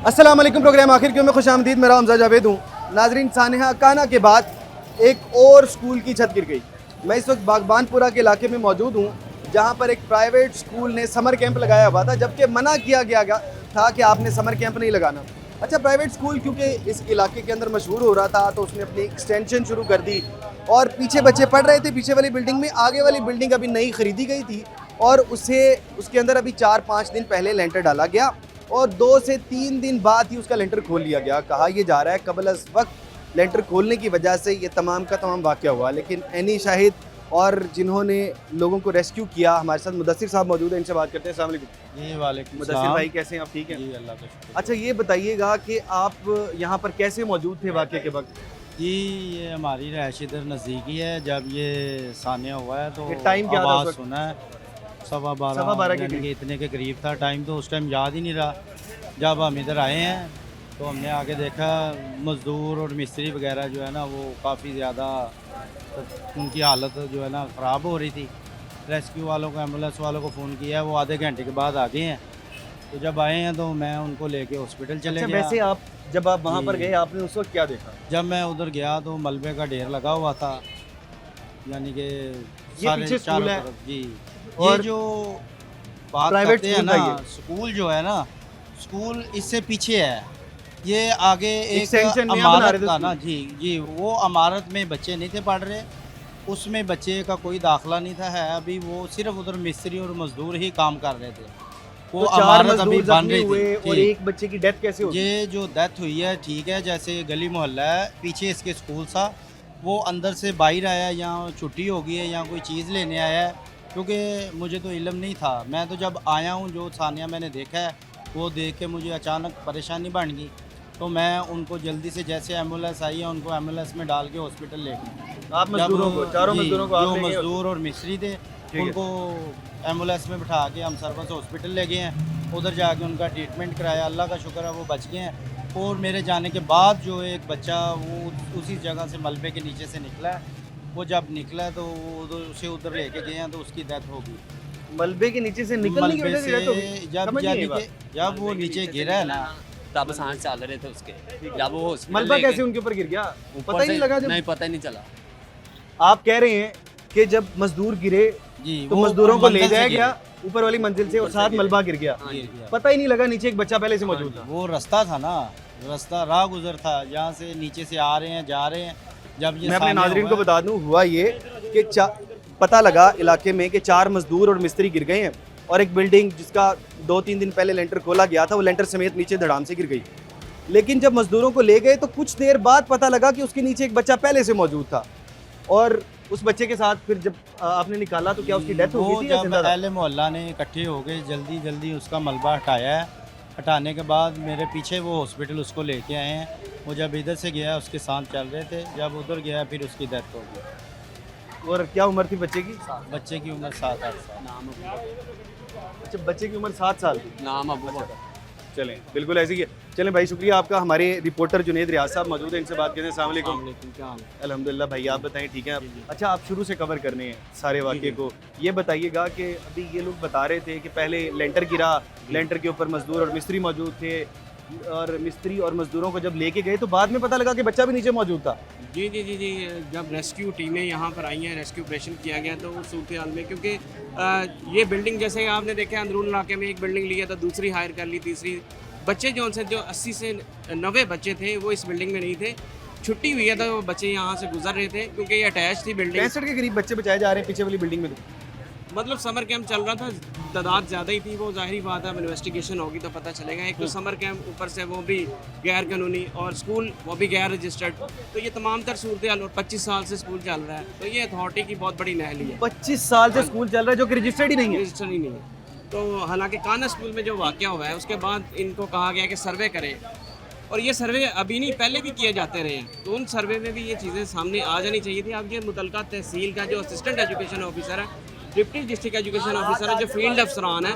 अस्सलाम वालेकुम। प्रोग्राम आखिर क्यों में खुशामदीद। मेरा हमजा जावेद हूँ। नाजरीन, सानहा काना के बाद एक और स्कूल की छत गिर गई। मैं इस वक्त बागबानपुरा के इलाके में मौजूद हूँ, जहाँ पर एक प्राइवेट स्कूल ने समर कैंप लगाया हुआ था, जबकि मना किया गया था कि आपने समर कैंप नहीं लगाना। अच्छा, प्राइवेट स्कूल क्योंकि इस इलाके के अंदर मशहूर हो रहा था, तो उसने अपनी एक्सटेंशन शुरू कर दी और पीछे बच्चे पढ़ रहे थे पीछे वाली बिल्डिंग में। आगे वाली बिल्डिंग अभी नई खरीदी गई थी और उसके अंदर अभी 4-5 दिन पहले लेंटर डाला गया और 2 से 3 दिन बाद ही उसका लेंटर खोल लिया गया। कहा यह जा रहा है कबल अज़ वक्त लेंटर खोलने की वजह से ये तमाम का तमाम वाक़या हुआ। लेकिन एनी शाहिद और जिन्होंने लोगों को रेस्क्यू किया, हमारे साथ मुदस्सिर साहब मौजूद हैं, इनसे बात करते हैं। अस्सलाम वालेकुम। जी वालेकुम मुदस्सिर सलाम। भाई कैसे हैं आप? ठीक हैं जी, अल्लाह का शुक्र। अच्छा, ये बताइएगा कि आप यहाँ पर कैसे मौजूद थे वाक़े के वक्त? जी, ये हमारी रहायश इधर नज़दीकी है। जब ये सान्या हुआ है तो ये टाइम क्या था उस आवाज़ वक्त? सुना है 12:15 के यानी करीब। कि इतने के करीब था। टाइम तो उस टाइम याद ही नहीं रहा। जब हम इधर आए हैं तो हमने आके देखा मज़दूर और मिस्त्री वगैरह जो है ना, वो काफ़ी ज़्यादा उनकी हालत जो है ना ख़राब हो रही थी। रेस्क्यू वालों को, एम्बुलेंस वालों को फ़ोन किया है, वो आधे घंटे के बाद आ गए हैं। तो जब आए हैं तो मैं उनको लेके हॉस्पिटल चले अच्छा, गया। वैसे आप जब आप वहाँ पर जी। गए, आपने उस वक्त क्या देखा? जब मैं उधर गया तो मलबे का ढेर लगा हुआ था, यानी कि सारे पीछे चारों स्कूल है तरफ। जी, और ये जो बात प्राइवेट करते हैं स्कूल ना, था ये? स्कूल जो है ना, स्कूल इससे पीछे है। ये आगे एक एक्सटेंशन नया बना इमारत रहे थे था स्कूल। ना। जी जी, वो इमारत में बच्चे नहीं थे पढ़ रहे, उसमें बच्चे का कोई दाखिला नहीं था। है अभी वो सिर्फ उधर मिस्त्री और मजदूर ही काम कर रहे थे। वो तो 4 इमारत अभी मजदूर बन जख्मी रही हुए थी। और जी, एक बच्चे की डेथ कैसे हो गई? ये जो डेथ हुई है, ठीक है, जैसे गली मोहल्ला है, पीछे इसके स्कूल था, वो अंदर से बाहर आया है, या छुट्टी हो गई है या कोई चीज़ लेने आया है, क्योंकि मुझे तो इल्म नहीं था। मैं तो जब आया हूँ, जो सानिया मैंने देखा है, वो देख के मुझे अचानक परेशानी बन गई। तो मैं उनको जल्दी से, जैसे एम्बुलेंस आई है, उनको एम्बुलेंस में डाल के हॉस्पिटल ले गया। आप मजदूरों को, चारों जी, मजदूरों को आप जो ले गए? मजदूर और मिस्त्री थे, है। उनको एम्बुलेंस में बिठा के हम सरपंच हॉस्पिटल ले गए हैं। उधर जाके उनका ट्रीटमेंट कराया, अल्लाह का शुक्र है वो बच गए हैं। और मेरे जाने के बाद जो एक बच्चा वो उसी जगह से मलबे के नीचे से निकला है, वो जब निकला तो वो उसे उधर लेके गए हैं, तो उसकी डेथ हो गई। मलबे के नीचे से निकलने की मलबे वजह से डेथ हो गई? से जब समझ नहीं आई यानी बात। कि जब वो नीचे गिरा है ना, तब सांस चल रहे थे उसके, जब वो हॉस्पिटल मलबा लेके- कैसे उनके ऊपर गिर गया? ऊपर पता ही से- नहीं लगा जब नहीं, पता ही नहीं चला। आप कह रहे हैं कि जब मजदूर गिरे जी, तो वो मजदूरों को ले मंजिल से जाया गिरे। गया ऊपर वाली मंजिल से और ऊपर से साथ गिरे। मलबा गिर गया। हाँ गिर जी। गया। पता ही नहीं लगा नीचे एक बच्चा पहले से मौजूद था। वो रास्ता था ना, रास्ता राह गुजर था, जहाँ से नीचे से आ रहे हैं, जा रहे हैं। जब ये मैं अपने सामने नाजरीन हुआ को है- बता दूं, हुआ ये कि पता लगा इलाके में कि 4 मजदूर और मिस्त्री गिर गए हैं और एक बिल्डिंग जिसका 2-3 दिन पहले लेंटर खोला गया था, वो लेंटर समेत नीचे धड़ाम से गिर गई। लेकिन जब मजदूरों को ले गए तो कुछ देर बाद पता लगा कि उसके नीचे एक बच्चा पहले से मौजूद था और उस बच्चे के साथ फिर जब आपने निकाला तो क्या उसकी डेथ हो वो गई थी या जब जिंदा था? अहले मोहल्ला ने इकट्ठे हो गए, जल्दी जल्दी उसका मलबा हटाया है। हटाने के बाद मेरे पीछे वो हॉस्पिटल उसको लेके आए हैं। वो जब इधर से गया, उसके साथ चल रहे थे, जब उधर गया फिर उसकी डेथ हो गई। और क्या उम्र थी बच्चे की? बच्चे की उम्र 7-8 साल। नाम अच्छा, बच्चे की उम्र 7 साल थी। नाम अबू बकर। चलें, बिल्कुल ऐसे ही है। चलें भाई, शुक्रिया आपका। हमारे रिपोर्टर जुनेद रियाज साहब मौजूद हैं, इनसे बात करते हैं। अस्सलाम वालेकुम। क्या हाल है? अल्हम्दुलिल्लाह भाई, आप बताएं ठीक हैं आप? अच्छा, आप शुरू से कवर करने हैं सारे वाक़े को। ये बताइएगा कि अभी ये लोग बता रहे थे कि पहले लेंटर गिरा, लेंटर के ऊपर मजदूर और मिस्त्री मौजूद थे और मिस्त्री और मजदूरों को जब लेके गए तो बाद में पता लगा कि बच्चा भी नीचे मौजूद था। जी जी जी जी, जब रेस्क्यू टीमें यहाँ पर आई हैं, रेस्क्यू ऑपरेशन किया गया तो उस सूरत हाल में, क्योंकि ये बिल्डिंग जैसे आपने देखा अंदरून इलाके में एक बिल्डिंग लिया था, दूसरी हायर कर ली, तीसरी। बच्चे जो 80 से 90 बच्चे थे वो इस बिल्डिंग में नहीं थे। छुट्टी हुई है तो वो बच्चे यहाँ से गुजर रहे थे क्योंकि ये अटैच थी बिल्डिंग। 65 के करीब बच्चे बचाए जा रहे हैं पीछे वाली बिल्डिंग में। मतलब समर कैंप चल रहा था, तादाद ज़्यादा ही थी, वो ज़ाहिरी बात है, अब इन्वेस्टिगेशन होगी तो पता चलेगा। एक तो समर कैंप, ऊपर से वो भी गैर कानूनी, और स्कूल वो भी गैर रजिस्टर्ड। तो ये तमाम तर सूरत हाल, और 25 साल से स्कूल चल रहा है, तो ये अथॉरिटी की बहुत बड़ी नहली है। 25 साल से स्कूल चल रहा है जो कि रजिस्टर्ड ही नहीं है। रजिस्टर ही नहीं है। तो हालांकि काना स्कूल में जो वाक़या हुआ है उसके बाद इनको कहा गया कि सर्वे करें, और ये सर्वे अभी नहीं पहले भी किए जाते रहे हैं, तो उन सर्वे में भी ये चीज़ें सामने आ जानी चाहिए थी। अब ये मुतलका तहसील का जो असिस्टेंट एजुकेशन ऑफिसर है, डिप्टी डिस्ट्रिक्ट एजुकेशन ऑफिसर है, जो फील्ड अफसरान है,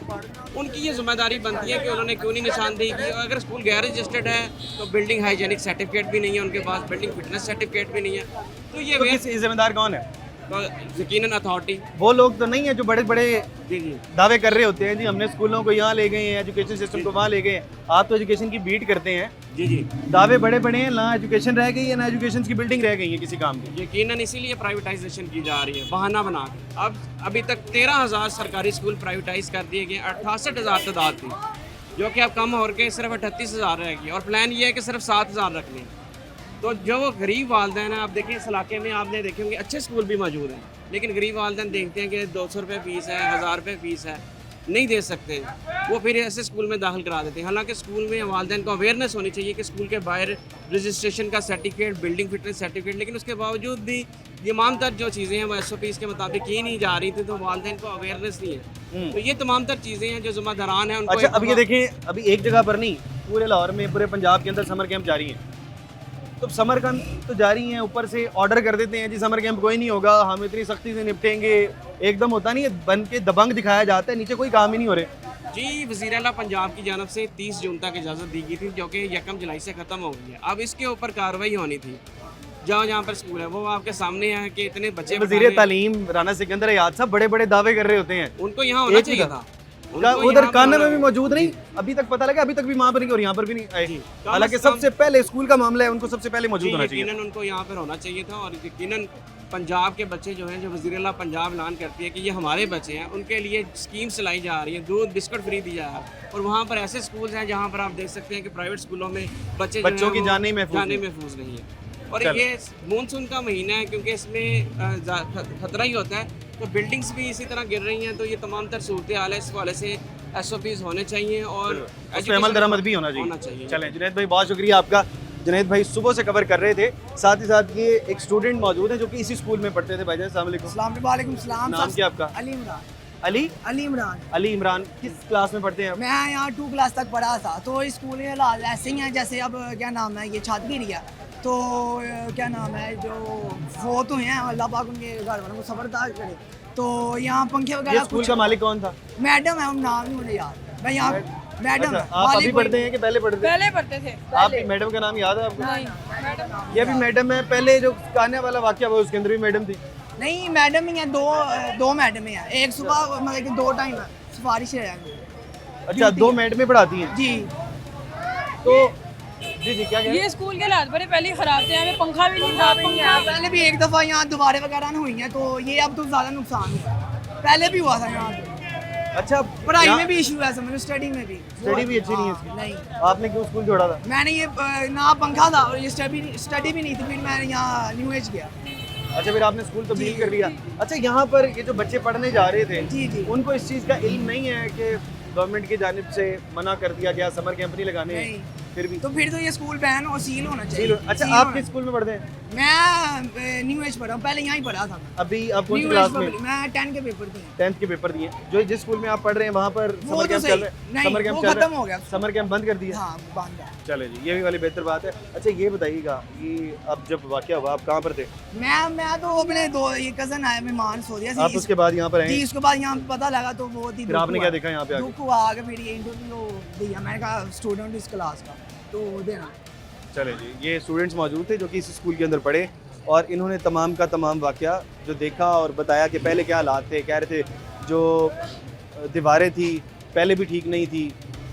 उनकी ये जिम्मेदारी बनती है कि उन्होंने क्यों नहीं निशानदेही की। और अगर स्कूल गैर रजिस्टर्ड है तो बिल्डिंग हाइजेनिक सर्टिफिकेट भी नहीं है उनके पास, बिल्डिंग फिटनेस सर्टिफिकेट भी नहीं है, तो ये तो किस जिम्मेदार कौन है? तो यकीनन अथॉरिटी वो लोग तो नहीं है जो बड़े बड़े जी जी दावे कर रहे होते हैं जी हमने स्कूलों को यहाँ ले गए हैं, एजुकेशन सिस्टम को वहाँ ले गए हैं। आप तो एजुकेशन की बीट करते हैं, जी जी दावे बड़े बड़े हैं, ना एजुकेशन रह गई है ना एजुकेशन की बिल्डिंग रह गई है किसी काम की। यकीनन इसीलिए प्राइवेटाइजेशन की जा रही है बहाना बना के। अब अभी तक 13,000 सरकारी स्कूल प्राइवेटाइज कर दिए गए, 68,000 तादाद थी, जो कि अब कम होकर सिर्फ 38,000 रह गई, और प्लान ये है कि सिर्फ 7,000 रखने हैं। तो जो वो गरीब वालदैन हैं, आप देखिए इस इलाके में आपने देखे होंगे अच्छे स्कूल भी मौजूद हैं, लेकिन गरीब वालदैन देखते हैं कि 200 रुपये फ़ीस है, 1000 रुपये फ़ीस है, नहीं दे सकते, वो फिर ऐसे स्कूल में दाखिल करा देते हैं। हालांकि स्कूल में वालदैन को अवेयरनेस होनी चाहिए कि स्कूल के बाहर रजिस्ट्रेशन का सर्टिफिकेट, बिल्डिंग फिटनेस सर्टिफिकेट, लेकिन उसके बावजूद भी तमाम तर जो चीज़ें हैं वो SOPs के मुताबिक की नहीं जा रही थी, तो वालदैन को अवेयरनेस नहीं है। तो ये तमाम तर चीज़ें हैं जो ज़िम्मेदारान हैं उनको। अच्छा अब ये देखें, अभी एक जगह पर नहीं, पूरे लाहौर में, पूरे पंजाब के अंदर समर कैंप जारी हैं। तो समर कैंप तो जारी हैं, ऊपर से ऑर्डर कर देते हैं जी समर कैंप कोई नहीं होगा, हम इतनी सख्ती से निपटेंगे। एकदम होता नहीं है, बन के दबंग दिखाया जाता है, नीचे कोई काम ही नहीं हो रहे। जी, वज़ीर आला पंजाब की जानब से 30 जून तक इजाज़त दी गई थी, जो कि 1 जुलाई से ख़त्म हो गई है। अब इसके ऊपर कार्रवाई होनी थी। जहाँ जहाँ पर स्कूल है वो आपके सामने है कि इतने बच्चे वज़ीर तालीम राना सिकंदर याद साहब बड़े बड़े दावे कर रहे होते हैं, उनको यहाँ होना एक चाहिए मिनट। था। क्या उनको उधर यहाँ पर कान्हा में होना- भी मौजूद नहीं, अभी तक पता लगा, अभी तक भी वहाँ पर नहीं और यहाँ पर भी नहीं आए। जी। हालांकि कम से कम- सबसे पहले स्कूल का मामला है, उनको सबसे पहले मौजूद जी, होना चाहिए। यकीनन उनको यहाँ पर होना चाहिए था, और यकीनन पंजाब के बच्चे जो हैं, जो वज़ीर आला पंजाब ऐलान करती है कि ये हमारे बच्चे हैं, उनके लिए स्कीम्स चलाई जा रही हैं, दूध बिस्कुट फ्री दिया है। और वहाँ पर ऐसे स्कूल्स हैं जहाँ पर आप देख सकते हैं कि प्राइवेट स्कूलों में बच्चे जो बच्चों हैं की वो जान ही महफूज जाने नहीं। महफूज नहीं है। और चलो। ये मानसून का महीना है, क्योंकि इसमें खतरा ही होता है, तो बिल्डिंग्स भी इसी तरह गिर रही हैं। तो ये तमाम तर सूरत हाल है, इस हवाले से SOPs होने चाहिए और उस पे अमल दरामद भी होना होना चाहिए। चाहिए। चलें जुनैद भाई, बहुत शुक्रिया आपका। जुनैद भाई सुबह से कवर कर रहे थे, साथ ही साथ ये एक स्टूडेंट मौजूद है जो कि इसी स्कूल में पढ़ते थे। भाईजान अस्सलाम वालेकुम। वालेकुम सलाम। नाम क्या आपका? अली इमरान। अली अली इमरान। अली इमरान, किस क्लास में पढ़ते हैं आप? मैं यहाँ 2 क्लास तक पढ़ा था। तो इस स्कूल में हालात ऐसे ही हैं, जैसे अब क्या नाम है, ये छत गिरी है, तो क्या नाम है, जो फोत हुए हैं, अल्लाह पाक उनके घर वालों को सब्रदार करे। तो यहाँ पंखे ये वगैरह स्कूल का मालिक कौन था? मैडम है, हम नाम नहीं मुझे याद। मैं यहाँ मैडम अच्छा, है। आप अभी मालिक पढ़ते हैं कि पहले पढ़ते थे? पहले पढ़ते थे। आपकी मैडम का नाम याद है आपको? नहीं, मैडम ये भी मैडम है, पहले जो कान्हा वाला वाकया हुआ उसके अंदर भी मैडम थी। नहीं, मैडम ही है, दो मैडम हैं। एक सुबह मतलब कि 2 टाइम है, सिफारिश है अच्छा, 2 मैडमें पढ़ाती हैं। जी। तो जी जी क्या कह रहे हैं? ये स्कूल के हालात बड़े पहले खराब थे, हमें पंखा भी नहीं था। पहले भी एक दफ़ा यहाँ दोबारे वगैरह न हुई हैं, तो ये अब तो ज़्यादा नुकसान हुआ। पहले भी हुआ था यहाँ पे। अच्छा, पढ़ाई यहाँ- में भी इशू है, समझ, स्टडी में भी। स्टडी भी अच्छी नहीं है हाँ, इसकी। नहीं, आपने क्यों स्कूल छोड़ा था? मैंने ये ना पंखा था और ये स्टडी भी नहीं थी, फिर मैं यहाँ न्यू एज गया। अच्छा, फिर आपने स्कूल तब्दील कर लिया। अच्छा, यहाँ पर ये जो बच्चे पढ़ने जा रहे थे, जी जी। उनको इस चीज़ का इल्म नहीं है कि गवर्नमेंट की जानिब से मना कर दिया गया, समर कैंप नहीं लगाने, नहीं। फिर भी तो फिर तो ये स्कूल बैन और सील होना चाहिए। सील- अच्छा, सील आप होना- किस स्कूल में पढ़ते हैं? मैं न्यू एज पढ़ा हूँ, पहले यहाँ ही पढ़ा था। अभी आप कौन सी न्यू क्लास एज में? पब्लिक, मैं 10 के पेपर दिए। 10th के पेपर दिए। जो जिस स्कूल में आप पढ़ रहे हैं वहाँ पर वो समर तो कैंप सही चल रहे हैं? नहीं, समर कैंप वो चल रहा खत्म है? हो गया। समर कैंप बंद कर दिया? हाँ, बंद है। चले जी, ये भी वाली बेहतर बात है। अच्छा, ये बताइएगा कि अब जब वाकया हुआ आप कहाँ पर थे? मैं तो अपने ये कजन आए मेहमान सऊदीया से। आप उसके बाद यहाँ पर जी, आए, उसके बाद यहाँ पता लगा तो बहुत ही फिर आपने क्या देखा यहाँ पे आके? दुख हुआ। आगे फिर ये इंटरव्यू दिया, मैंने कहा स्टूडेंट इस क्लास का तो देना। चले जी, ये स्टूडेंट्स मौजूद थे जो कि इस स्कूल के अंदर पढ़े और इन्होंने तमाम का तमाम वाकया जो देखा और बताया कि पहले क्या हालात थे। कह रहे थे जो दीवारें थी पहले भी ठीक नहीं थी,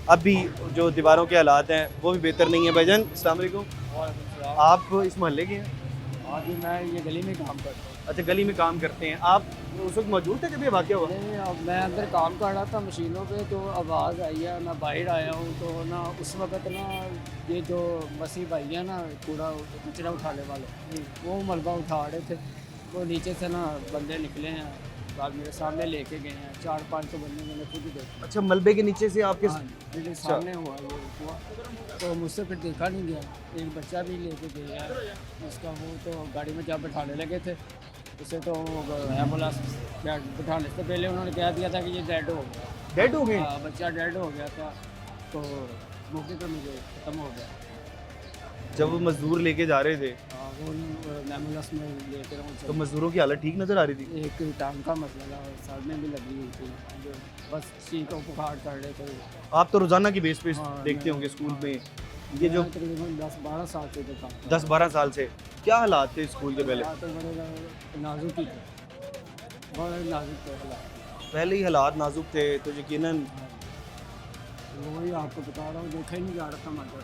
अब भी जो दीवारों के हालात हैं वो भी बेहतर नहीं है। भाईजान अस्सलाम वालेकुम, आप इस मोहल्ले के हैं? हाँ जी, मैं ये गली में काम करता हूँ। अच्छा, गली में काम करते हैं आप, उस वक्त मौजूद थे जब ये वाकया हुआ? नहीं, अब मैं अंदर काम कर रहा था मशीनों पे, तो आवाज़ आई है, मैं बाहर आया हूँ। तो ना उस वक्त ना ये जो मसीह भाई है ना, कूड़ा कचरा उठाने वाले, वो मलबा उठा रहे थे। वो नीचे से ना बंदे निकले हैं, बाद मेरे सामने लेके गए हैं। 4-5 बंदे मैंने खुद ही देखे। अच्छा, मलबे के नीचे से आपके हाँ, मेरे सामने हुआ ये हुआ, तो मुझसे फिर देखा नहीं गया। एक बच्चा भी लेके गया है उसका, वो तो गाड़ी में जब बैठाने लगे थे उसे, तो एम्बुलेंस बैठाने से पहले उन्होंने कह दिया था कि ये डेड हो गया। डेड हो गए? हाँ, बच्चा डेड हो गया था, तो मौके पर मुझे ख़त्म हो गया। जब वो मजदूर लेके जा रहे थे हाँ, वो एम्बुलेंस में लेकर तो मजदूरों की हालत ठीक नज़र आ रही थी? एक टांग का मसला था, सर में भी लगी हुई थी, जो बस चीखों पुकार कर रहे थे। आप तो रोज़ाना की बेस पे हाँ, देखते मैं- होंगे स्कूल में ये जो मैं तकरीबन 10-12 साल से तो काम 10-12 साल से क्या हालात थे स्कूल के पहले? तो बड़े नाजुक ही थे। बहुत नाजुक थे हालात। पहले ही हालात नाजुक थे तो यकीनन वही आपको बता रहा हूँ, देखा ही नहीं जा रहा था मगर।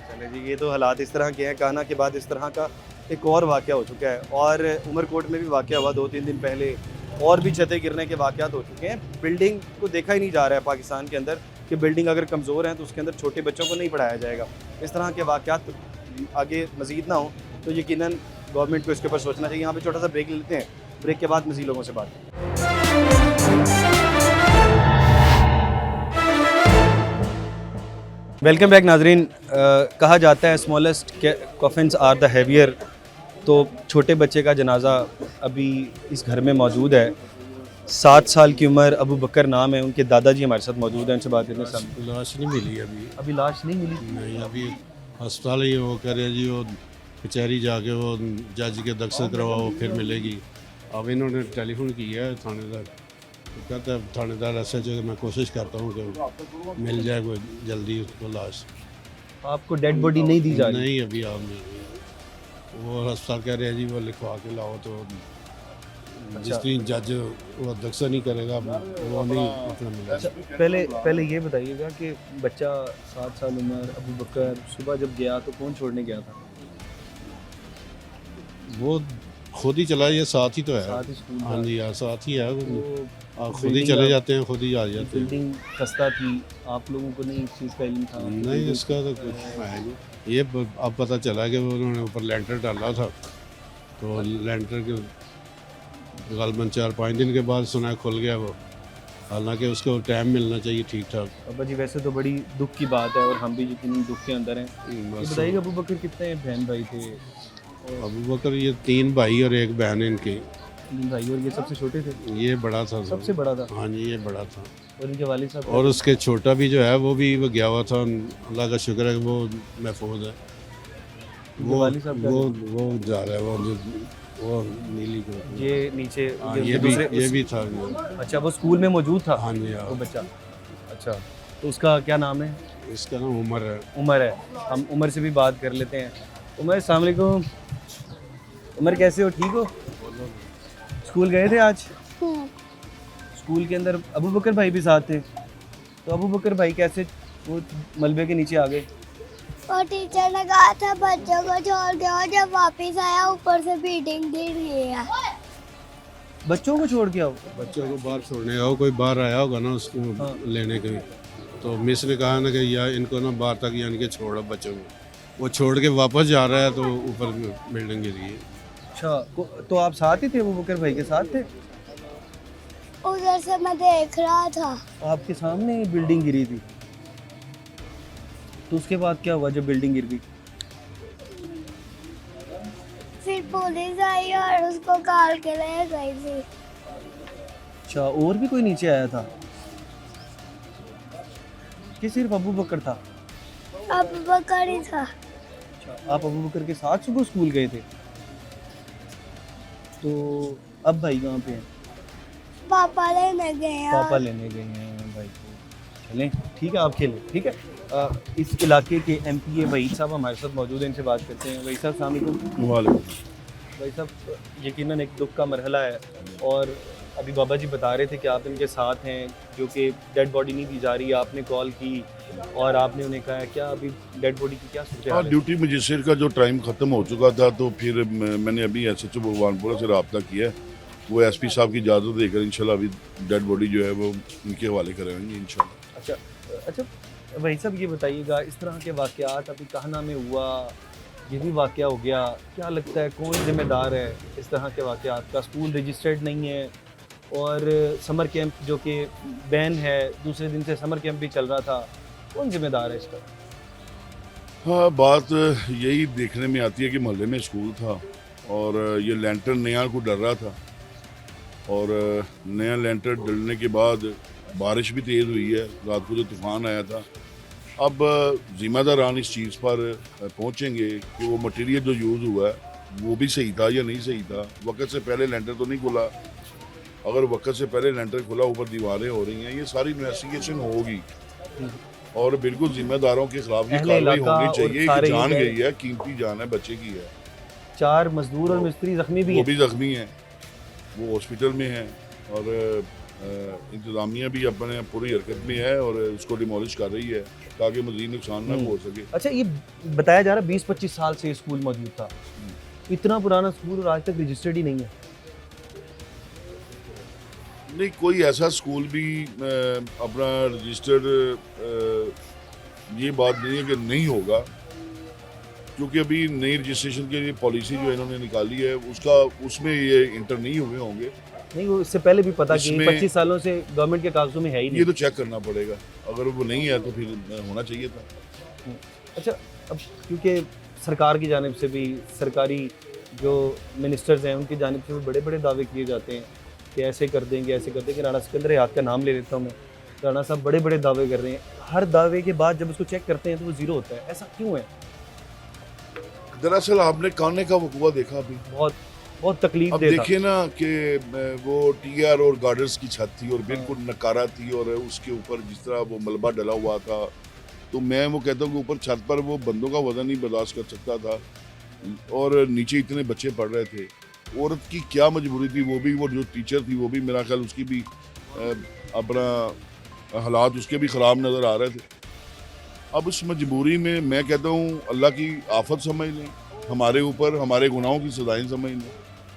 चले जी, ये तो हालात इस तरह के हैं। काना के बाद इस तरह का एक और वाक़या हो चुका है और उमरकोट में भी वाक़या हुआ 2-3 दिन पहले, और भी छतें गिरने के वाक़यात हो चुके हैं। बिल्डिंग को देखा ही नहीं जा रहा है पाकिस्तान के अंदर कि बिल्डिंग अगर कमज़ोर है तो उसके अंदर छोटे बच्चों को नहीं पढ़ाया जाएगा। इस तरह के वाक़यात आगे मज़ीद ना हो तो यकीनन गवर्नमेंट को इसके ऊपर सोचना चाहिए। यहाँ पे छोटा सा ब्रेक लेते हैं, ब्रेक के बाद मज़ीद लोगों से बात करें। वेलकम बैक नाजरीन। कहा जाता है smallest coffins are the heavier, तो छोटे बच्चे का जनाजा अभी इस घर में मौजूद है। 7 साल की उम्र, अबू बकर नाम है, उनके दादाजी हमारे साथ मौजूद हैं, उनसे बात करने सामने। लाश नहीं मिली अभी लाश नहीं मिली। नहीं, अभी अस्पताल ही वो कह रहे जी, वो कचहरी जाके वो जज के दस्तखत करवाओ फिर मिलेगी। अब इन्होंने टेलीफोन किया है थानेदार, तो कहता है थानेदार ऐसे जो मैं कोशिश करता हूँ कि मिल जाए कोई जल्दी उसको लाश। आपको डेड बॉडी नहीं दी जा रही? नहीं, अभी आप नहीं। वो अस्पताल कह रहे हैं जी वो लिखवा के लाओ, तो जिस दिन जज वो दस्तखत नहीं करेगा वो नहीं उतना मिला। अच्छा, पहले ये बताइएगा कि बच्चा 7 साल उम्र, अबू बकर सुबह जब गया तो कौन छोड़ने गया था? वो खुद ही चला, ये साथ ही तो है। साथ ही स्कूल हाँ जी, हाँ साथ ही है। तो खुद ही चले जाते हैं, खुद ही आ जाते हैं। बिल्डिंग खस्ता थी, आप लोगों को नहीं इस चीज़ का इल्म था? नहीं, इसका तो कुछ है नहीं। ये अब पता चला कि वो उन्होंने ऊपर लेंटर डाला था, तो लेंटर के तकरीबन 4-5 दिन के बाद सुना खुल गया वो, हालांकि उसको टाइम मिलना चाहिए ठीक ठाक। अब्बा जी, वैसे तो बड़ी दुख की बात है और हम भी यकीनन दुख के अंदर हैं। ये बताइए अबू बकर कितने बहन भाई थे? अबू बकर ये 3 भाई और 1 बहन है इनके। 3 भाई, और ये सबसे छोटे थे? ये बड़ा था, सबसे बड़ा था। हाँ जी, ये बड़ा था। और इनके वालिद साहब? और उसके छोटा भी जो है वो भी वो गया हुआ था, अल्लाह का शुक्र है कि वो महफूज है। वो जा रहा है, वो नीली को। ये नीचे ये भी था। अच्छा, वो स्कूल में मौजूद था? हाँ जी, वो बच्चा। अच्छा, तो उसका क्या नाम है? इसका नाम उमर है। उमर है। हम उमर से भी बात कर लेते हैं। उमर, अस्सलाम वालेकुम। उमर, कैसे हो? ठीक हो? स्कूल गए थे आज? स्कूल के अंदर अबू बकर भाई भी साथ थे, तो अबू बकर भाई कैसे वो मलबे के नीचे आ गए? और टीचर ने कहा था बच्चों को छोड़ के आओ, जब वापस आया ऊपर से बीटिंग गिर गई है। बच्चों को छोड़ के आओ? बच्चों को बाहर छोड़ने आओ, कोई बाहर आया होगा ना उसको लेने के लिए, तो मिस ने कहा ना कि या इनको ना बाहर तक यानी कि छोड़ो बच्चों को। वो छोड़ के वापस जा रहा है तो ऊपर बिल्डिंग गिरी है। अच्छा, तो आप साथ ही थे, अबू बकर भाई के साथ थे? उधर से मैं देख रहा था। आपके सामने बिल्डिंग गिरी थी, तो उसके बाद क्या हुआ जब बिल्डिंग गिर गई? फिर पुलिस आई और उसको काल के ले गई थी। अच्छा, और भी कोई नीचे आया था कि सिर्फ अबू बकर था? अबू बकर ही था। अच्छा, आप अबू बकर के साथ सुबह स्कूल गए थे, तो अब भाई कहाँ पे हैं? पापा लेने गए हैं। पापा लेने गए हैं भाई को। चलें, ठीक है, आप खेलें, ठीक है। इस इलाके के MPA वहीद साहब हमारे साथ मौजूद हैं, इनसे बात करते हैं। वहीद साहब, अस्सलाम वालेकुम। भाई साहब, यकीनन एक दुख का मरहला है और अभी बाबा जी बता रहे थे कि आप इनके साथ हैं, जो कि डेड बॉडी नहीं दी जा रही है। आपने कॉल की और आपने उन्हें कहा क्या अभी डेड बॉडी की क्या सूरत है? ड्यूटी मजिस्ट्रेट का जो टाइम ख़त्म हो चुका था, तो फिर मैंने अभी SHO भगवानपुरा से रब्ता किया है। वो SP साहब की इजाज़त देकर इंशाल्लाह अभी डेड बॉडी जो है वो उनके हवाले करेंगे इंशाल्लाह। अच्छा, भाई साहब ये बताइएगा, इस तरह के वाक़यात अभी कहना में हुआ, ये भी वाक़या हो गया, क्या लगता है कौन ज़िम्मेदार है इस तरह के वाक़यात का? स्कूल रजिस्टर्ड नहीं है और समर कैंप जो कि बैन है, दूसरे दिन से समर कैंप भी चल रहा था, कौन ज़िम्मेदार है इसका? हाँ, बात यही देखने में आती है कि मोहल्ले में स्कूल था और ये लेंटर नया को डर रहा था, और नया लेंटर डलने के बाद बारिश भी तेज़ हुई है, रात को जो तूफ़ान आया था। अब ज़िम्मेदारान इस चीज़ पर पहुंचेंगे कि वो मटेरियल जो यूज़ हुआ है वो भी सही था या नहीं सही था। वक्त से पहले लेंटर तो नहीं खुला, अगर वक्त से पहले लेंटर खुला, ऊपर दीवारें हो रही हैं, ये सारी इन्वेस्टिगेशन होगी और बिल्कुल ज़िम्मेदारों के खिलाफ ये कार्रवाई होनी चाहिए। कि जान गई है, कीमती जान है, बच्चे की है। 4 मजदूर और मिस्त्री जख्मी भी वो भी जख्मी हैं। वो हॉस्पिटल में है और इंतज़ामिया भी अपने पूरी हरकत में है और उसको डिमोलिश कर रही है ताकि मज़ीद नुकसान ना हो सके। अच्छा, ये बताया जा रहा है 20-25 साल से ये स्कूल मौजूद था। इतना पुराना स्कूल और आज तक रजिस्टर्ड ही नहीं है। नहीं, कोई ऐसा स्कूल भी अपना रजिस्टर्ड ये बात नहीं है कि नहीं होगा, क्योंकि अभी नई रजिस्ट्रेशन के लिए पॉलिसी जो इन्होंने निकाली है उसमें ये इंटर नहीं हुए होंगे। नहीं, वो इससे पहले भी पता कि इसमें- 25 सालों से गवर्नमेंट के कागजों में है ही नहीं। ये तो चेक करना पड़ेगा, अगर वो नहीं है तो फिर होना चाहिए था। अच्छा, अब क्योंकि सरकार की जानिब से भी, सरकारी जो मिनिस्टर्स हैं उनकी जानिब से भी बड़े बड़े दावे किए जाते हैं कि ऐसे कर देंगे, ऐसे कर देंगे। राणा सिकंदर हयात का नाम ले लेता हूँ मैं। राणा साहब बड़े बड़े दावे कर रहे हैं, हर दावे के बाद जब उसको चेक करते हैं तो वो ज़ीरो होता है। ऐसा क्यों है? दरअसल आपने काने का वकूआ देखा अभी, बहुत तकलीफ अब देता। देखिए ना कि वो टीआर और गार्डर्स की छत थी और बिल्कुल नकारा थी और उसके ऊपर जिस तरह वो मलबा डला हुआ था, तो मैं वो कहता हूँ कि ऊपर छत पर वो बंदों का वजन नहीं बर्दाश्त कर सकता था और नीचे इतने बच्चे पढ़ रहे थे। औरत की क्या मजबूरी थी, वो भी, वो जो टीचर थी वो भी, मेरा ख्याल उसकी भी अपना हालात उसके भी ख़राब नज़र आ रहे थे। अब उस मजबूरी में मैं कहता हूँ अल्लाह की आफत समझ लें, हमारे ऊपर हमारे गुनाहों की सज़ाएं समझ लें।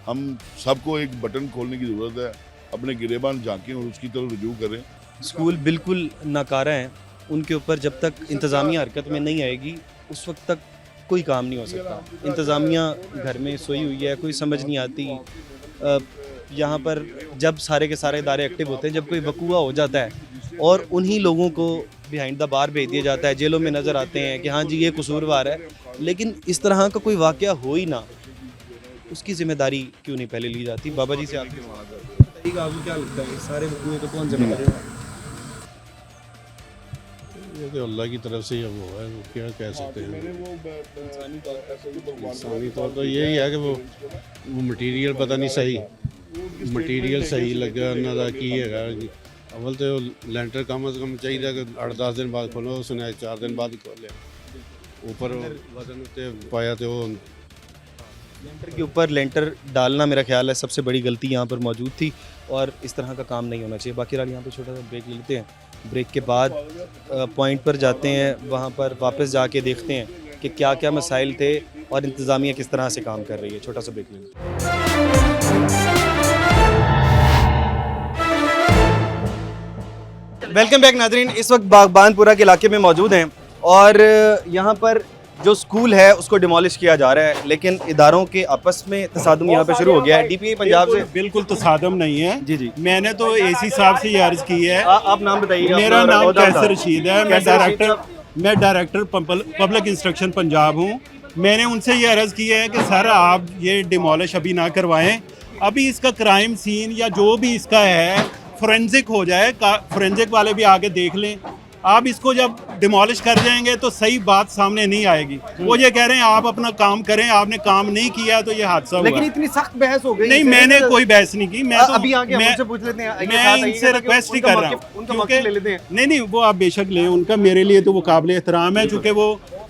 हम सबको एक बटन खोलने की ज़रूरत है, अपने गिरेबान झांकें और उसकी तरफ रुजू करें। स्कूल बिल्कुल नाकारा हैं, उनके ऊपर जब तक इंतज़ामिया हरकत में नहीं आएगी उस वक्त तक कोई काम नहीं हो सकता। इंतज़ामिया घर में सोई हुई है, कोई समझ नहीं आती। यहाँ पर जब सारे के सारे इदारे एक्टिव होते हैं, जब कोई वकूआ हो जाता है और उन्हीं लोगों को बिहाइंड द बार भेज दिया जाता है, जेलों में नज़र आते हैं कि हाँ जी ये कसूरवार है, लेकिन इस तरह का कोई वाक़या हो ही ना, उसकी जिम्मेदारी क्यों नहीं पहले ली जाती? बाबा जी से आपके बताइएगा, आपको क्या लगता है सारे वकूए को कौन जिम्मेदार है? ये तो अल्लाह की तरफ से ही अब हुआ है, वो क्या कह सकते हैं। इंसानी तौर पर यही है कि वो मटीरियल पता नहीं सही, मटीरियल सही लगा ना दा की है। अव्वल तो लेंटर कम से कम चाहिए कि 8-10 दिन बाद खोलो, उसने 4 दिन बाद ही खोल लिया। ऊपर वजन उत्ते पाया तो वो लेंटर के ऊपर लेंटर डालना मेरा ख्याल है सबसे बड़ी गलती यहाँ पर मौजूद थी और इस तरह का काम नहीं होना चाहिए। बाकी राल यहाँ पे छोटा सा ब्रेक लेते हैं, ब्रेक के बाद पॉइंट पर जाते हैं, वहाँ पर वापस जाके देखते हैं कि क्या क्या मसाइल थे और इंतज़ामिया किस तरह से काम कर रही है। छोटा सा ब्रेक लेंगे। वेलकम बैक नाज़रीन, इस वक्त बागबानपुरा के इलाके में मौजूद हैं और यहाँ पर जो स्कूल है उसको डिमोलिश किया जा रहा है, लेकिन इदारों के आपस में तसादुम यहाँ पे शुरू हो गया है। डीपीआई पंजाब से बिल्कुल तसादम नहीं है जी जी, मैंने तो एसी साहब से ये अर्ज की है। आप नाम बताइए। मेरा अपना नाम ओहदा कैसर बताओ। रशीद है, कैसर मैं डायरेक्टर पब्लिक इंस्ट्रक्शन पंजाब हूँ। मैंने उनसे ये अर्ज की है कि सर आप ये डिमोलिश अभी ना करवाएं, अभी इसका क्राइम सीन या जो भी इसका है फोरेंसिक हो जाए, फोरेंसिक वाले भी आके देख लें। आप इसको जब डिमोलिश कर जाएंगे तो सही बात सामने नहीं आएगी। वो ये कह रहे हैं आप अपना काम करें, आपने काम नहीं किया तो ये हादसा हुआ। लेकिन इतनी सख्त बहस हो गई। नहीं, मैंने कोई बहस नहीं की। मैं तो अभी आगे हम उनसे पूछ लेते हैं, मैं इनसे रिक्वेस्ट ही कर रहा हूँ, उनका मौक़िफ़ ले लेते हैं। नहीं वो आप बेशक लें, उनका मेरे लिए तो वो काबिल एहतराम है, चूँकि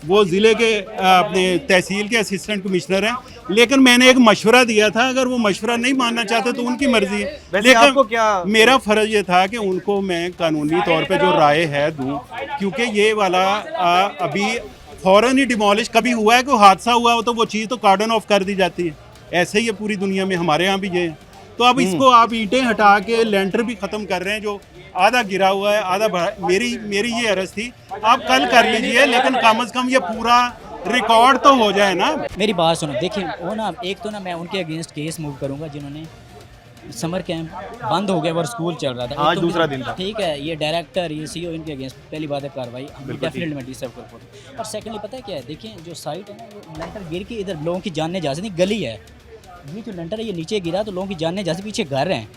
वो ज़िले के अपने तहसील के असिस्टेंट कमिश्नर हैं। लेकिन मैंने एक मशवरा दिया था, अगर वो मशवरा नहीं मानना चाहते तो उनकी मर्जी है। वैसे आपको क्या मेरा फ़र्ज ये था कि उनको मैं कानूनी तौर पे जो राय है दूं, क्योंकि ये वाला अभी फ़ौरन ही डिमोलिश कभी हुआ है, कोई हादसा हुआ हो तो वो चीज़ तो कार्डन ऑफ कर दी जाती है। ऐसे ही है पूरी दुनिया में, हमारे यहाँ भी ये है। तो अब इसको आप ईंटें हटा के लेंटर भी ख़त्म कर रहे हैं, जो आधा गिरा हुआ है आधा मेरी ये अर्ज़ थी आप कल कर लीजिए, लेकिन कम से कम ये पूरा रिकॉर्ड तो हो जाए ना। मेरी बात सुनो, देखिए वो ना, एक तो ना मैं उनके अगेंस्ट केस मूव करूंगा जिन्होंने समर कैंप बंद हो गया और स्कूल चल रहा था, आज तो दूसरा दिन था। ठीक है, ये डायरेक्टर ये सीईओ इनके अगेंस्ट पहली बात है कार्रवाई डेफिनेटली मैं डिसर्व करता हूँ। और सेकंडली पता है क्या है, देखिए जो साइट है ना, वो लेंटर गिर के इधर लोगों की जानने जा सकती, गली है, ये जो लेंटर है ये नीचे गिरा तो लोगों की जानने जा सकती, पीछे घर हैं।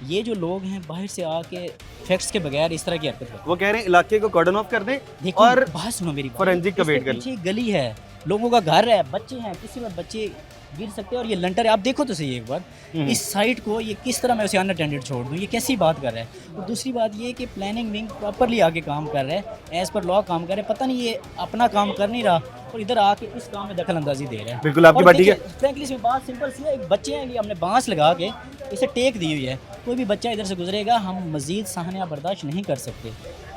ये जो लोग हैं बाहर से आके फैक्ट्स के बगैर इस तरह की हरकत करते हैं। वो कह रहे हैं इलाके को कॉर्डन ऑफ कर दें देखो, और बात सुनो मेरी, फोरेंसिक का वेट कर लें। पीछे गली है, लोगों का घर है, बच्चे हैं, किसी में बच्चे गिर सकते हैं और ये लंटर है। आप देखो तो सही एक बार इस साइट को, ये किस तरह मैं उसे अनअटेंडेड छोड़ दूँ, ये कैसी बात कर रहा है। और दूसरी बात ये कि प्लानिंग विंग प्रॉपरली आके काम कर रहा है, एज़ पर लॉ काम कर रहे हैं, पता नहीं ये अपना काम कर नहीं रहा और इधर आके इस काम में दखल अंदाजी दे रहे हैं। बिल्कुल आपकी बात ठीक है। फ्रैंकली इसमें बात सिंपल सी है, एक बच्चे हैं, ये हमने बांस लगा के इसे टेक दी हुई है, कोई भी बच्चा इधर से गुजरेगा हम मज़ीद सहना बर्दाश्त नहीं कर सकते।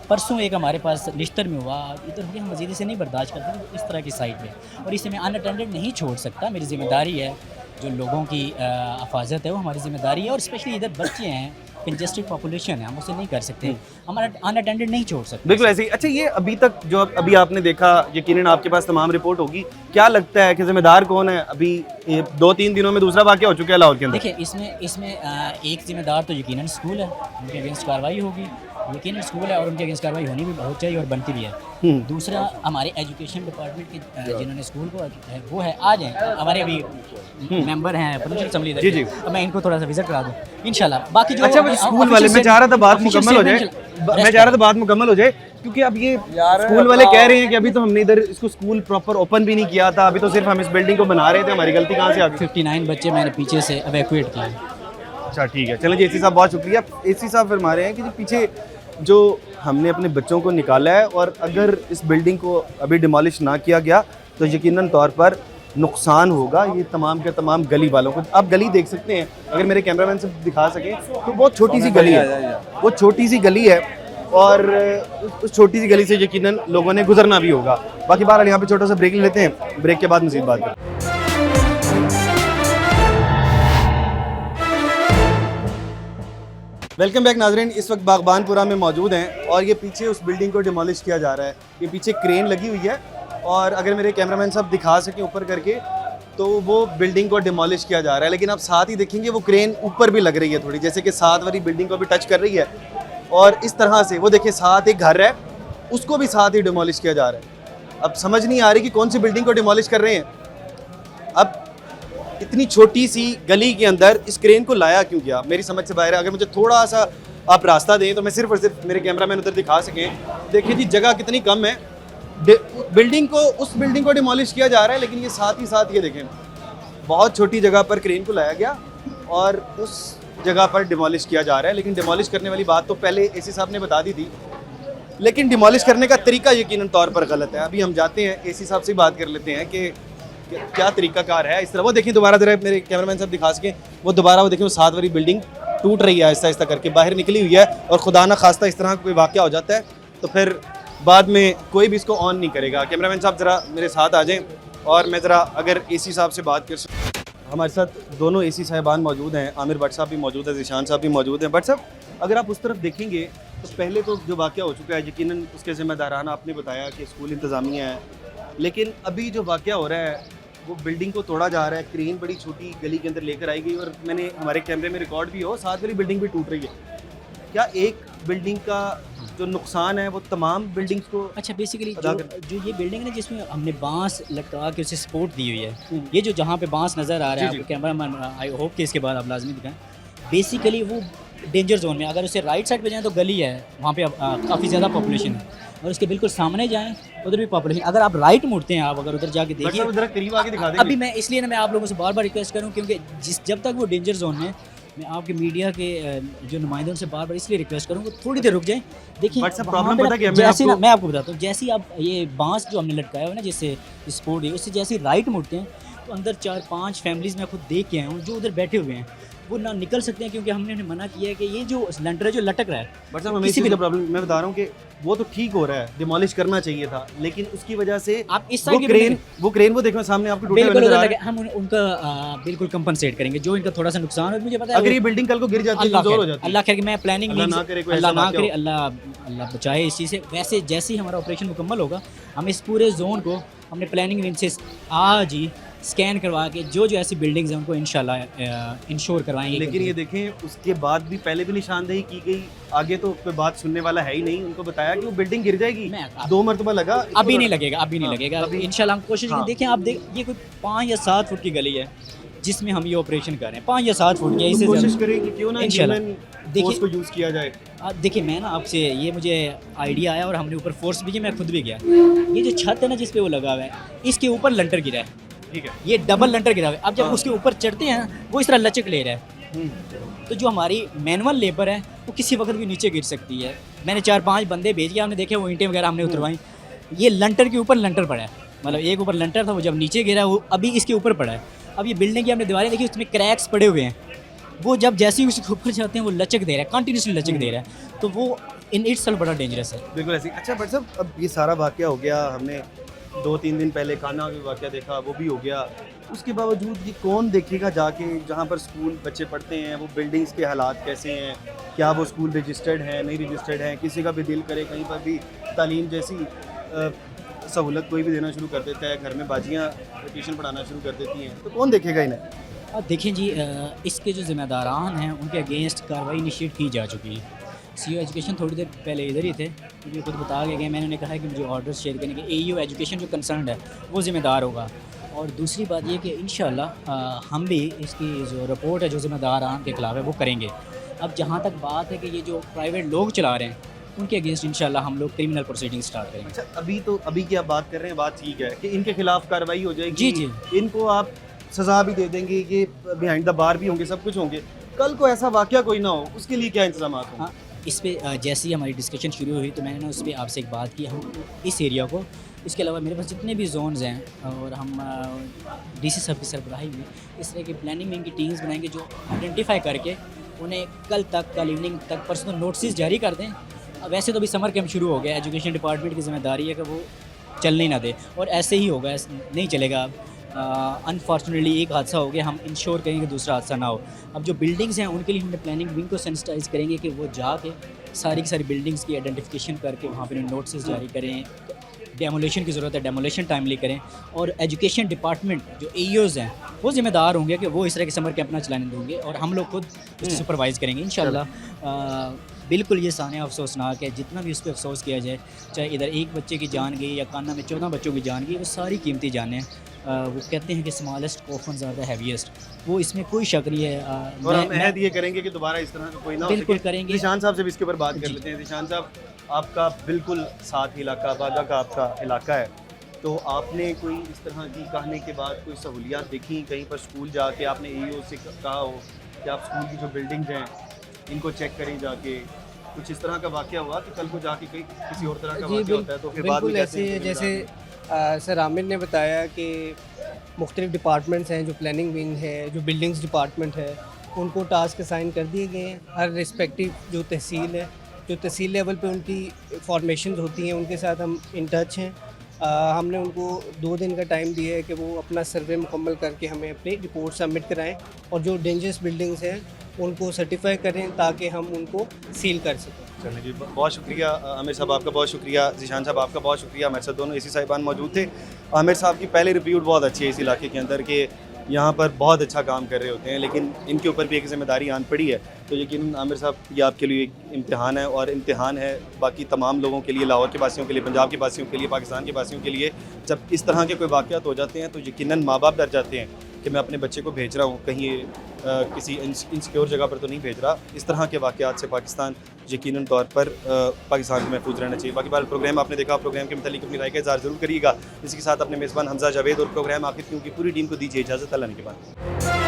परसों एक हमारे पास लिश्तर में हुआ, इधर हो गया, हम मज़ीद इसे नहीं बर्दाश्त करते इस तरह की साइड में, और इसे मैं अनअटेंडेड नहीं छोड़ सकता। मेरी ज़िम्मेदारी है, जो लोगों की हिफाजत है वो हमारी ज़िम्मेदारी है, और स्पेशली इधर बच्चे हैं, कंजेस्टेड पॉपुलेशन है, हम उसे नहीं कर सकते, हमारा अनअटेंडेड नहीं छोड़ सकते। बिल्कुल ऐसे ही। अच्छा, ये अभी तक जो अभी आपने देखा, यकीनन आपके पास तमाम रिपोर्ट होगी, क्या लगता है कि जिम्मेदार कौन है? अभी 2-3 दिनों में दूसरा वाक़या हो चुका है लाहौर के अंदर। देखिए, इसमें एक ज़िम्मेदार तो यकीनन स्कूल है, उनके अगेंस्ट कार्रवाई होगी, यकीनन स्कूल है और उनके अगेंस्ट कार्रवाई होनी भी बहुत चाहिए और बनती भी है। दूसरा हमारे एजुकेशन डिपार्टमेंट के जिन्होंने स्कूल को वो है, आ जाएँ, हमारे अभी मेंबर हैं प्रोविंशियल असेंबली, जी जी, मैं इनको थोड़ा सा विजिट करा दूँ इंशाल्लाह। बाकी जो अच्छा, स्कूल वाले, मैं चाह रहा था बात मुकम्मल हो जाए, क्योंकि अब ये स्कूल वाले कह रहे हैं कि अभी तो हमने इधर इसको स्कूल प्रॉपर ओपन भी नहीं किया था, अभी तो सिर्फ हम इस बिल्डिंग को बना रहे थे, हमारी गलती कहाँ से आ गई? 59 बच्चे मैंने पीछे से एवैक्यूएट किए। अच्छा ठीक है, चलिए जी, एसी साहब बहुत शुक्रिया। एसी साहब फरमा रहे हैं कि पीछे जो हमने अपने बच्चों को निकाला है, और अगर इस बिल्डिंग को अभी डिमोलिश ना किया गया तो यकीनन तौर पर नुकसान होगा ये तमाम के तमाम गली वालों को। आप गली देख सकते हैं, अगर मेरे कैमरामैन से दिखा सकें तो बहुत छोटी सी गली है, वो छोटी सी गली है, और उस छोटी सी गली से यकीनन लोगों ने गुजरना भी होगा। बाकी बहरहाल यहाँ पे छोटा सा ब्रेक लेते हैं, ब्रेक के बाद मज़ीद बात करते हैं। वेलकम बैक नाजरीन, इस वक्त बागबानपुरा में मौजूद हैं और ये पीछे उस बिल्डिंग को डिमोलिश किया जा रहा है। ये पीछे क्रेन लगी हुई है, और अगर मेरे कैमरामैन साहब दिखा सकें ऊपर करके, तो वो बिल्डिंग को डिमोलिश किया जा रहा है। लेकिन आप साथ ही देखेंगे वो क्रेन ऊपर भी लग रही है थोड़ी, जैसे कि साथ वाली बिल्डिंग को भी टच कर रही है, और इस तरह से वो देखिए साथ एक घर है, उसको भी साथ ही डिमोलिश किया जा रहा है। अब समझ नहीं आ रही कि कौन सी बिल्डिंग को डिमोलिश कर रहे हैं। अब इतनी छोटी सी गली के अंदर इस क्रेन को लाया क्यों गया, मेरी समझ से बाहर है। अगर मुझे थोड़ा सा आप रास्ता दें तो मैं सिर्फ और सिर्फ मेरे कैमरामैन उधर दिखा सकें। देखिए जी, जगह कितनी कम है, बिल्डिंग को, उस बिल्डिंग को डिमोलिश किया जा रहा है, लेकिन ये साथ ही साथ ये देखें बहुत छोटी जगह पर क्रेन को लाया गया और उस जगह पर डिमोलिश किया जा रहा है। लेकिन डिमोलिश करने वाली बात तो पहले एसी साहब ने बता दी थी, लेकिन डिमोलिश करने का तरीका यकीनन तौर पर गलत है। अभी हम जाते हैं एसी साहब से बात कर लेते हैं कि क्या तरीकाकार है इस तरह। वो देखिए दोबारा ज़रा मेरे कैमरामैन साहब दिखा सकें, वो दोबारा वो देखिए वो साथ वाली बिल्डिंग टूट रही है, आहिस्ता आहिस्ता करके बाहर निकली हुई है, और खुदा ना खास्ता इस तरह कोई वाक़या हो जाता है तो फिर बाद में कोई भी इसको ऑन नहीं करेगा। कैमरामैन साहब ज़रा मेरे साथ आ जाएँ और मैं ज़रा अगर एसी साहब से बात कर सकूँ। हमारे साथ दोनों एसी साहिबान मौजूद हैं, आमिर भट्ट साहब भी मौजूद है, ज़ीशान साहब भी मौजूद हैं। भट्ट साहब, अगर आप उस तरफ देखेंगे तो पहले तो जो वाक़या हो चुका है यकीनन उसके ज़िम्मेदाराना आपने बताया कि स्कूल इंतज़ामिया है, लेकिन अभी जो वाक़या हो रहा है वो बिल्डिंग को तोड़ा जा रहा है, क्रेन बड़ी छोटी गली के अंदर लेकर आई गई, और मैंने हमारे कैमरे में रिकॉर्ड भी हो, साथ वाली बिल्डिंग भी टूट रही है। क्या एक बिल्डिंग का जो नुकसान है वो तमाम बिल्डिंग्स को? अच्छा, बेसिकली जो ये बिल्डिंग है जिसमें हमने बांस लटका के उसे सपोर्ट दी हुई है, ये जो जहाँ पे बांस नज़र आ रहा है आपको कैमरामैन, आई होप कि इसके बाद आप लाजमी दिखाएं, बेसिकली वो डेंजर जोन में, अगर उसे राइट साइड पे जाएं तो गली है, वहाँ पे काफ़ी ज़्यादा पॉपुलेशन है, और उसके बिल्कुल सामने जाएं उधर भी पॉपुलेशन। अगर आप राइट मुड़ते हैं, आप अगर उधर जाके देखिए, उधर करीब आके दिखा देंगे। अभी मैं इसलिए ना मैं आप लोगों से बार बार रिक्वेस्ट करूँ, क्योंकि जब तक वो डेंजर जोन में, मैं आपके मीडिया के जो नुमाइंदों से बार बार इसलिए रिक्वेस्ट करूँगा थोड़ी देर रुक जाएं। देखिए प्रॉब्लम पता क्या है, जैसे ना मैं आपको बताता हूँ, जैसे ही आप ये बांस जो हमने लटकाया हुआ ना जिससे सपोर्ट है, उससे जैसे ही राइट मुड़ते हैं तो अंदर 4-5 फैमिलीज़ में खुद देख के आया हूँ जो उधर बैठे हुए हैं, वो ना निकल सकते हैं, क्योंकि हमने उन्हें मना किया है कि ये जो लेंटर है जो लटक रहा है, बट साहब किसी भी प्रॉब्लम मैं बता रहा हूँ कि वो तो ठीक हो रहा है, डिमोलिश करना चाहिए था, लेकिन उसकी वजह से आप इस वो क्रेन वो देखो सामने आपको टूटे हुए नजर आ रहे हैं। हम उनका बिल्कुल कंपनसेट करेंगे जो इनका थोड़ा सा नुकसान है। मुझे पता है अगर ये बिल्डिंग कल को गिर जाती है तो हो जाती है। अल्लाह खैर, मैं प्लानिंग अल्लाह ना करे, अल्लाह बचाए इस चीज़ से। वैसे जैसे ही हमारा ऑपरेशन मुकम्मल होगा, हम इस पूरे जोन को हमने प्लानिंग विंग से आज ही स्कैन करवा के जो ऐसी बिल्डिंग्स हैं उनको इंशाल्लाह इंश्योर करवाएंगे। लेकिन ये देखें उसके बाद भी पहले भी निशानदेही की गई, आगे तो कोई बात सुनने वाला है ही नहीं। उनको बताया कि वो बिल्डिंग गिर जाएगी, 2 मरतबा लगा, अभी नहीं लगेगा, अभी नहीं लगेगा, इंशाल्लाह हम कोशिश करेंगे। देखें आप ये कोई 5 या 7 फुट की गली है जिसमें हम ये ऑपरेशन कर रहे हैं, 5 या 7 फुट की, इससे कोशिश करें कि क्यों ना इंशाल्लाह देखिए को यूज़ किया जाए। देखिए मैं ना आपसे ये मुझे आइडिया आया और हमने ऊपर फोर्स भी किया, मैं खुद भी गया। ये जो छत है ना जिस पे वो लगा हुआ है, इसके ऊपर लंटर गिरा है, ठीक है, ये डबल लंटर गिरा हुआ है। अब जब उसके ऊपर चढ़ते हैं वो इस तरह लचक ले रहा है, तो जो हमारी मैनुअल लेबर है वो किसी वक्त भी नीचे गिर सकती है। मैंने 4-5 बंदे भेज के हमने देखे, वो ईंटें वगैरह हमने उतरवाई, ये लंटर के ऊपर लंटर पड़ा है, मतलब एक ऊपर लंटर था, वो जब नीचे गिरा वो अभी इसके ऊपर पड़ा है। अब ये बिल्डिंग की हमने दीवारें देखी, उसमें क्रैक्स पड़े हुए हैं, वो जब जैसे ही उसके ऊपर जाते हैं वो लचक दे रहा है, कंटिन्यूसली लचक दे रहा है, तो वो इन इट्सेल्फ बड़ा डेंजरस है। बिल्कुल ऐसी। अच्छा बट साहब, अब ये सारा वाक़या हो गया, हमने 2-3 दिन पहले कान्हा भी वाक़या देखा, वो भी हो गया, उसके बावजूद ये कौन देखेगा जाके जहाँ पर स्कूल बच्चे पढ़ते हैं, वो बिल्डिंग्स के हालात कैसे हैं, क्या वो स्कूल रजिस्टर्ड हैं नहीं रजिस्टर्ड हैं, किसी का भी दिल करे कहीं पर भी तालीम जैसी सहूलत कोई भी देना शुरू कर देता है, घर में बाजियाँ ट्यूशन पढ़ाना शुरू कर देती हैं, तो कौन देखेगा इन्हें? अब देखें जी, इसके जो ज़िम्मेदारान हैं उनके अगेंस्ट कार्रवाई इनिशिएट की जा चुकी है। CEO एजुकेशन थोड़ी देर पहले इधर ही थे, मुझे खुद बता के गए, मैंने उन्हें कहा है कि मुझे ऑर्डर शेयर करने के, AEO एजुकेशन जो कंसर्न है वो ज़िम्मेदार होगा। और दूसरी बात ये कि इंशाल्लाह हम भी इसकी जो रिपोर्ट है जो ज़िम्मेदारान के खिलाफ है वो करेंगे। अब जहाँ तक बात है कि ये जो प्राइवेट लोग चला रहे हैं उनके अगेंस्ट इंशाल्लाह हम लोग क्रिमिनल प्रोसीडिंग स्टार्ट करेंगे। अच्छा, अभी की आप बात कर रहे हैं, बात ठीक है कि इनके खिलाफ कार्रवाई हो जाएगी, जी जी, इनको आप सज़ा भी दे देंगे, ये बिहाइंड द बार भी होंगे, सब कुछ होंगे, कल को ऐसा वाक़या कोई ना हो उसके लिए क्या इंतजाम हों? हाँ, इस पर जैसे ही हमारी डिस्कशन शुरू हुई तो मैंने ना उस पर आपसे एक बात की, हम इस एरिया को, इसके अलावा मेरे पास जितने भी जोन्स हैं और हम DC साहब की सरबराही में इस तरह की प्लानिंग की टीम्स बनाएंगे जो आइडेंटिफाई करके उन्हें कल इवनिंग तक पर्सनल नोटिस जारी कर दें। वैसे तो अभी समर कैंप शुरू हो गया, एजुकेशन डिपार्टमेंट की जिम्मेदारी है कि वो चलने ना दे, और ऐसे ही होगा, नहीं चलेगा। अनफॉर्चुनेटली एक हादसा हो गया, हम इंश्योर करेंगे दूसरा हादसा ना हो। अब जो बिल्डिंग्स हैं उनके लिए हमने प्लानिंग विंग को सेंसिटाइज करेंगे कि वो जाके सारी की सारी बिल्डिंग्स की आइडेंटिफिकेशन करके वहाँ पर नोटिस जारी करें, डेमोलेशन की ज़रूरत है डेमोलेशन टाइमली करें, और एजुकेशन डिपार्टमेंट जो AEOs हैं वो ज़िम्मेदार होंगे कि वो इस तरह के समर कैंप ना चलाने देंगे, और हम लोग खुद उसको सुपरवाइज़ करेंगे इंशाल्लाह। बिल्कुल ये सानिया अफसोसनाक है, जितना भी उस पर अफसोस किया जाए, चाहे इधर एक बच्चे की जान गई या कान्हा में 14 बच्चों की जान गई, वो सारी कीमती जानें हैं। वो कहते हैं कि स्मॉलेस्ट ऑफन ज़्यादा हैवीएस्ट, वो इसमें कोई शक नहीं है। और हम अहद ये करेंगे कि दोबारा इस तरह का कोई ना हो बिल्कुल सके। करेंगे। निशान साहब से भी इसके ऊपर बात कर लेते हैं। निशान साहब, आपका बिल्कुल साथ इलाका बागा का आपका इलाका है, तो आपने कोई इस तरह की कहने के बाद कोई सहूलियात देखी कहीं पर स्कूल जाके आपने AEO से कहा हो कि आप स्कूल की जो बिल्डिंग्स हैं इनको चेक करें जाके, कुछ इस तरह का वाक़या हुआ कि कल को जाके कहीं किसी और तरह का वाक़या होता है तो फिर बाद में ऐसे जैसे सर आमिर ने बताया कि मुख्तलिफ डिपार्टमेंट्स हैं, जो प्लानिंग विंग है, जो बिल्डिंग्स डिपार्टमेंट है, उनको टास्क असाइन कर दिए गए हैं। हर रिस्पेक्टिव जो तहसील है, जो तहसील लेवल पे उनकी फॉर्मेशन होती हैं, उनके साथ हम इन टच हैं। हमने उनको 2 दिन का टाइम दिया है कि वो अपना सर्वे मुकम्मल करके हमें अपनी रिपोर्ट सबमिट कराएं, और जो डेंजरस बिल्डिंग्स हैं उनको सर्टिफाई करें ताकि हम उनको सील कर सकें। चलिए जी, बहुत शुक्रिया आमिर साहब, आपका बहुत शुक्रिया। ज़ीशान साहब, आपका बहुत शुक्रिया। हमारे साथ दोनों AC साहिबान मौजूद थे। आमिर साहब की पहले रिप्यूट बहुत अच्छी है इस इलाके के अंदर कि यहाँ पर बहुत अच्छा काम कर रहे होते हैं, लेकिन इनके ऊपर भी एक जिम्मेदारी आन पड़ी है। तो यकीन आमिर साहब, ये आपके लिए एक इम्तिहान है, और इम्तिहान है बाकी तमाम लोगों के लिए, लाहौर के वासियों के लिए, पंजाब के वासियों के लिए, पाकिस्तान के वासियों के लिए। जब इस तरह के कोई वाक़यात हो जाते हैं तो यकीनन माँ बाप डर जाते हैं कि मैं अपने बच्चे को भेज रहा हूँ कहीं किसी इनसिक्योर जगह पर तो नहीं भेज रहा। इस तरह के वाक़यात से पाकिस्तान यकीनन तौर पर पाकिस्तान को महफूज रहना चाहिए। बाकी बार प्रोग्राम आपने देखा, प्रोग्राम के मतलब अपनी राय का इज़हार ज़रूर करिएगा। इसी के साथ अपने मेज़बान हमजा जावेद और प्रोग्राम आखिर की पूरी टीम को दीजिए इजाज़त। अल्लाह ने के बाद।